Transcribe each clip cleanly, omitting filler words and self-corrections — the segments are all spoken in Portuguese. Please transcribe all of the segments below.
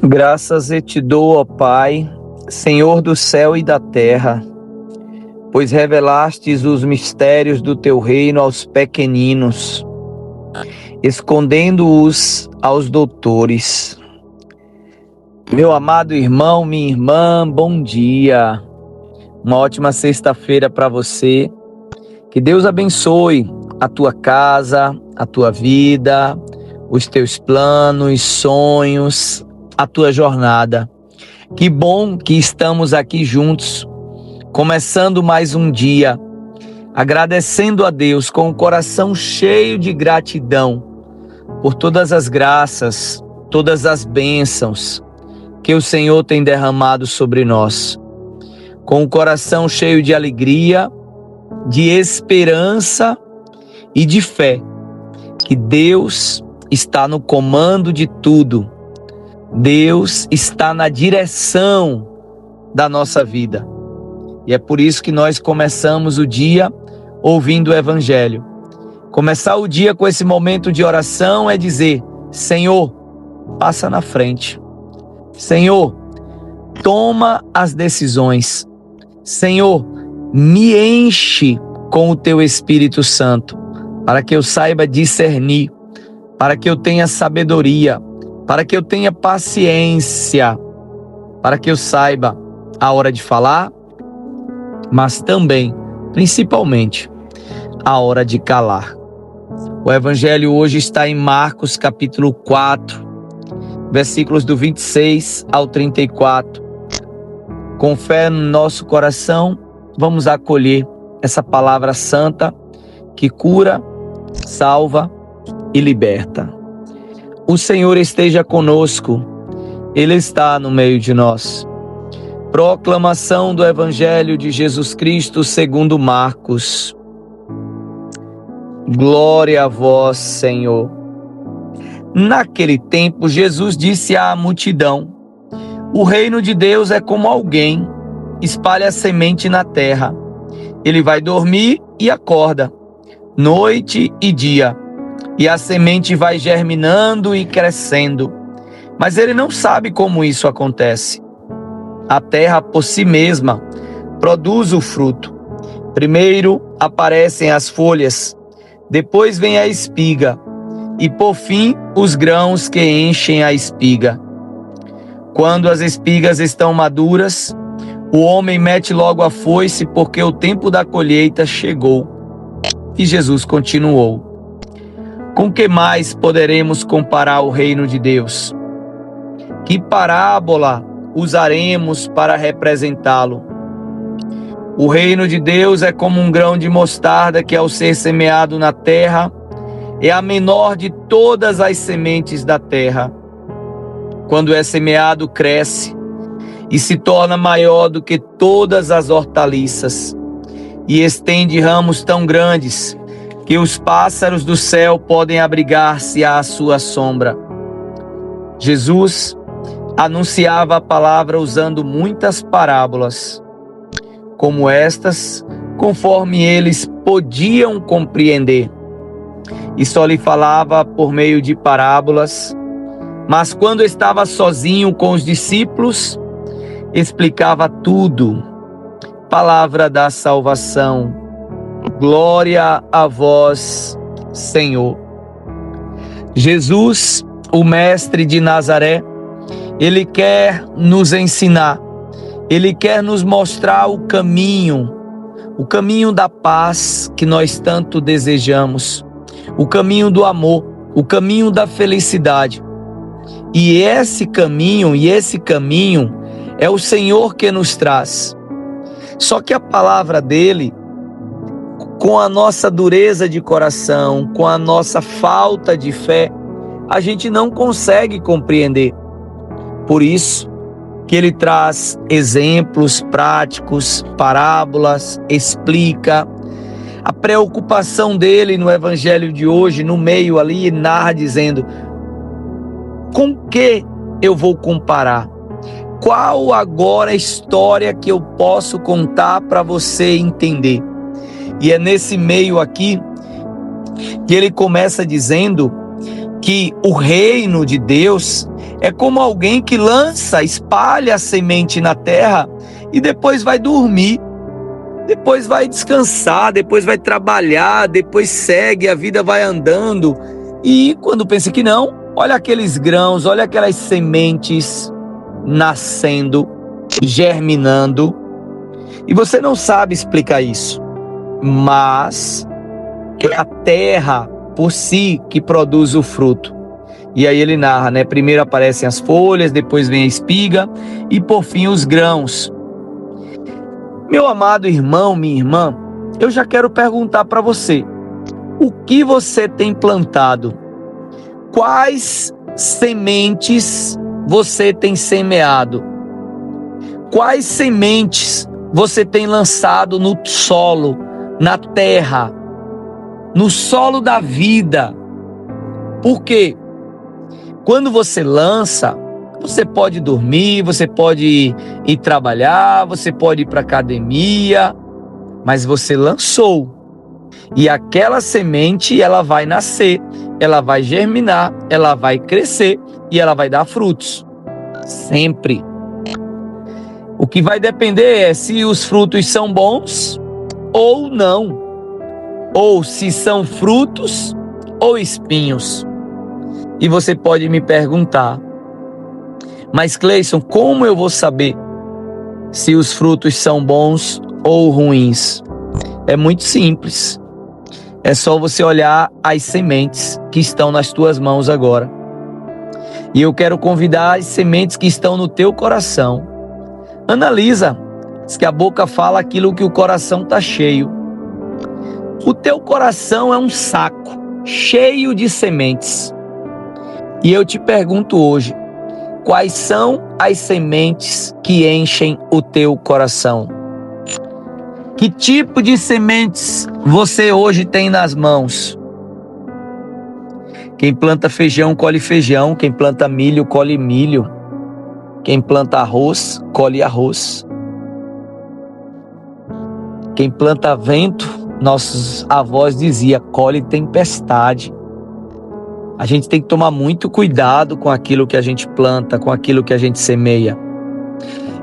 Graças eu te dou, ó Pai, Senhor do céu e da terra, pois revelastes os mistérios do teu reino aos pequeninos, escondendo-os aos doutores. Meu amado irmão, minha irmã, bom dia. Uma ótima sexta-feira para você. Que Deus abençoe a tua casa, a tua vida, os teus planos, sonhos, a tua jornada. Que bom que estamos aqui juntos, começando mais um dia, agradecendo a Deus com o coração cheio de gratidão por todas as graças, todas as bênçãos que o Senhor tem derramado sobre nós. Com o coração cheio de alegria, de esperança e de fé, que Deus está no comando de tudo. Deus está na direção da nossa vida. E é por isso que nós começamos o dia ouvindo o Evangelho. Começar o dia com esse momento de oração é dizer: Senhor, passa na frente. Senhor, toma as decisões. Senhor, me enche com o teu Espírito Santo, para que eu saiba discernir, para que eu tenha sabedoria, para que eu tenha paciência, para que eu saiba a hora de falar, mas também, principalmente, a hora de calar. O Evangelho hoje está em Marcos capítulo 4, versículos do 26 ao 34. Com fé no nosso coração, vamos acolher essa palavra santa que cura, salva e liberta. O Senhor esteja conosco, Ele está no meio de nós. Proclamação do Evangelho de Jesus Cristo segundo Marcos. Glória a vós, Senhor. Naquele tempo, Jesus disse à multidão: o reino de Deus é como alguém espalha a semente na terra. Ele vai dormir e acorda, noite e dia, e a semente vai germinando e crescendo. Mas ele não sabe como isso acontece. A terra por si mesma produz o fruto. Primeiro aparecem as folhas, depois vem a espiga, e por fim os grãos que enchem a espiga. Quando as espigas estão maduras, o homem mete logo a foice, porque o tempo da colheita chegou. E Jesus continuou: com que mais poderemos comparar o reino de Deus? Que parábola usaremos para representá-lo? O reino de Deus é como um grão de mostarda que, ao ser semeado na terra, é a menor de todas as sementes da terra. Quando é semeado, cresce e se torna maior do que todas as hortaliças, e estende ramos tão grandes que os pássaros do céu podem abrigar-se à sua sombra. Jesus anunciava a palavra usando muitas parábolas, como estas, conforme eles podiam compreender, e só lhe falava por meio de parábolas. Mas quando estava sozinho com os discípulos, explicava tudo. Palavra da salvação. Glória a vós, Senhor. Jesus, o mestre de Nazaré, ele quer nos ensinar, ele quer nos mostrar o caminho da paz que nós tanto desejamos, o caminho do amor, o caminho da felicidade. E esse caminho é o Senhor que nos traz. Só que a palavra dele, com a nossa dureza de coração, com a nossa falta de fé, a gente não consegue compreender. Por isso que ele traz exemplos práticos, parábolas, explica. A preocupação dele no Evangelho de hoje, no meio ali, narra dizendo: com que eu vou comparar? Qual agora a história que eu posso contar para você entender? E é nesse meio aqui que ele começa dizendo que o reino de Deus É como alguém que lança, espalha a semente na terra e depois vai dormir, depois vai descansar, depois vai trabalhar, depois segue, a vida vai andando. E quando pensa que não, olha aqueles grãos, olha aquelas sementes nascendo, germinando. E você não sabe explicar isso, mas é a terra por si que produz o fruto. E aí ele narra, né? Primeiro aparecem as folhas, depois vem a espiga e por fim os grãos. Meu amado irmão, minha irmã, eu já quero perguntar para você: o que você tem plantado? Quais sementes você tem semeado? Quais sementes você tem lançado no solo, na terra, no solo da vida? Por quê? Quando você lança, você pode dormir, você pode ir trabalhar, você pode ir para academia, mas você lançou. E aquela semente, ela vai nascer, ela vai germinar, ela vai crescer e ela vai dar frutos. Sempre. O que vai depender é se os frutos são bons ou não. Ou se são frutos ou espinhos. E você pode me perguntar: mas Cleison, como eu vou saber se os frutos são bons ou ruins? É muito simples. É só você olhar as sementes que estão nas tuas mãos agora. E eu quero convidar as sementes que estão no teu coração. Analisa. Diz que a boca fala aquilo que o coração está cheio. O teu coração é um saco cheio de sementes. E eu te pergunto hoje: quais são as sementes que enchem o teu coração? Que tipo de sementes você hoje tem nas mãos? Quem planta feijão, colhe feijão. Quem planta milho, colhe milho. Quem planta arroz, colhe arroz. Quem planta vento, nossos avós diziam, colhe tempestade. A gente tem que tomar muito cuidado com aquilo que a gente planta, com aquilo que a gente semeia.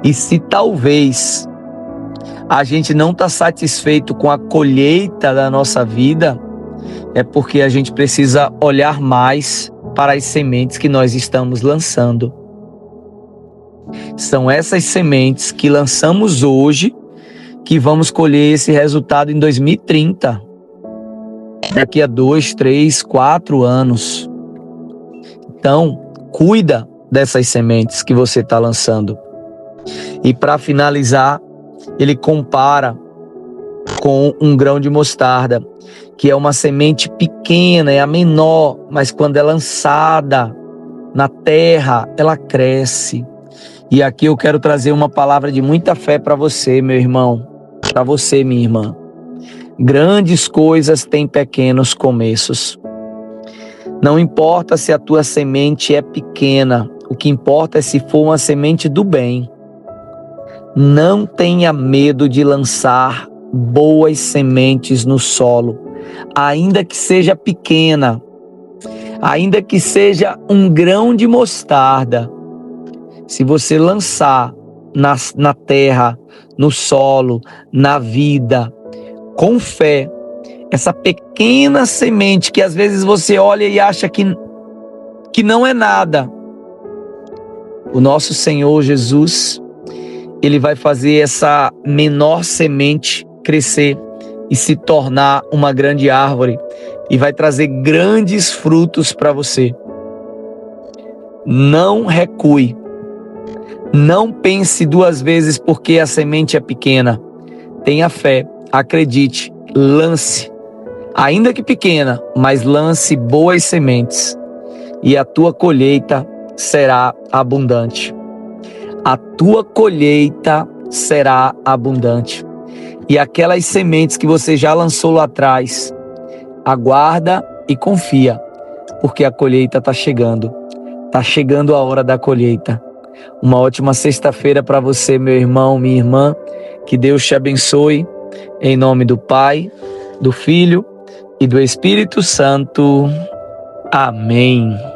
E se talvez a gente não está satisfeito com a colheita da nossa vida, é porque a gente precisa olhar mais para as sementes que nós estamos lançando. São essas sementes que lançamos hoje que vamos colher esse resultado em 2030. Daqui a 2, 3, 4 anos. Então, cuida dessas sementes que você está lançando. E para finalizar, ele compara com um grão de mostarda, que é uma semente pequena, é a menor, mas quando é lançada na terra, ela cresce. E aqui eu quero trazer uma palavra de muita fé para você, meu irmão, para você, minha irmã. Grandes coisas têm pequenos começos. Não importa se a tua semente é pequena, o que importa é se for uma semente do bem. Não tenha medo de lançar boas sementes no solo, ainda que seja pequena, ainda que seja um grão de mostarda. Se você lançar na terra, no solo, na vida, com fé, essa pequena semente que às vezes você olha e acha que não é nada, o nosso Senhor Jesus, Ele vai fazer essa menor semente crescer e se tornar uma grande árvore e vai trazer grandes frutos para você. Não recue. Não pense duas vezes porque a semente é pequena. Tenha fé, acredite, lance. Ainda que pequena, mas lance boas sementes e a tua colheita será abundante. A tua colheita será abundante. E aquelas sementes que você já lançou lá atrás, aguarda e confia, porque a colheita está chegando. Está chegando a hora da colheita. Uma ótima sexta-feira para você, meu irmão, minha irmã. Que Deus te abençoe. Em nome do Pai, do Filho e do Espírito Santo. Amém.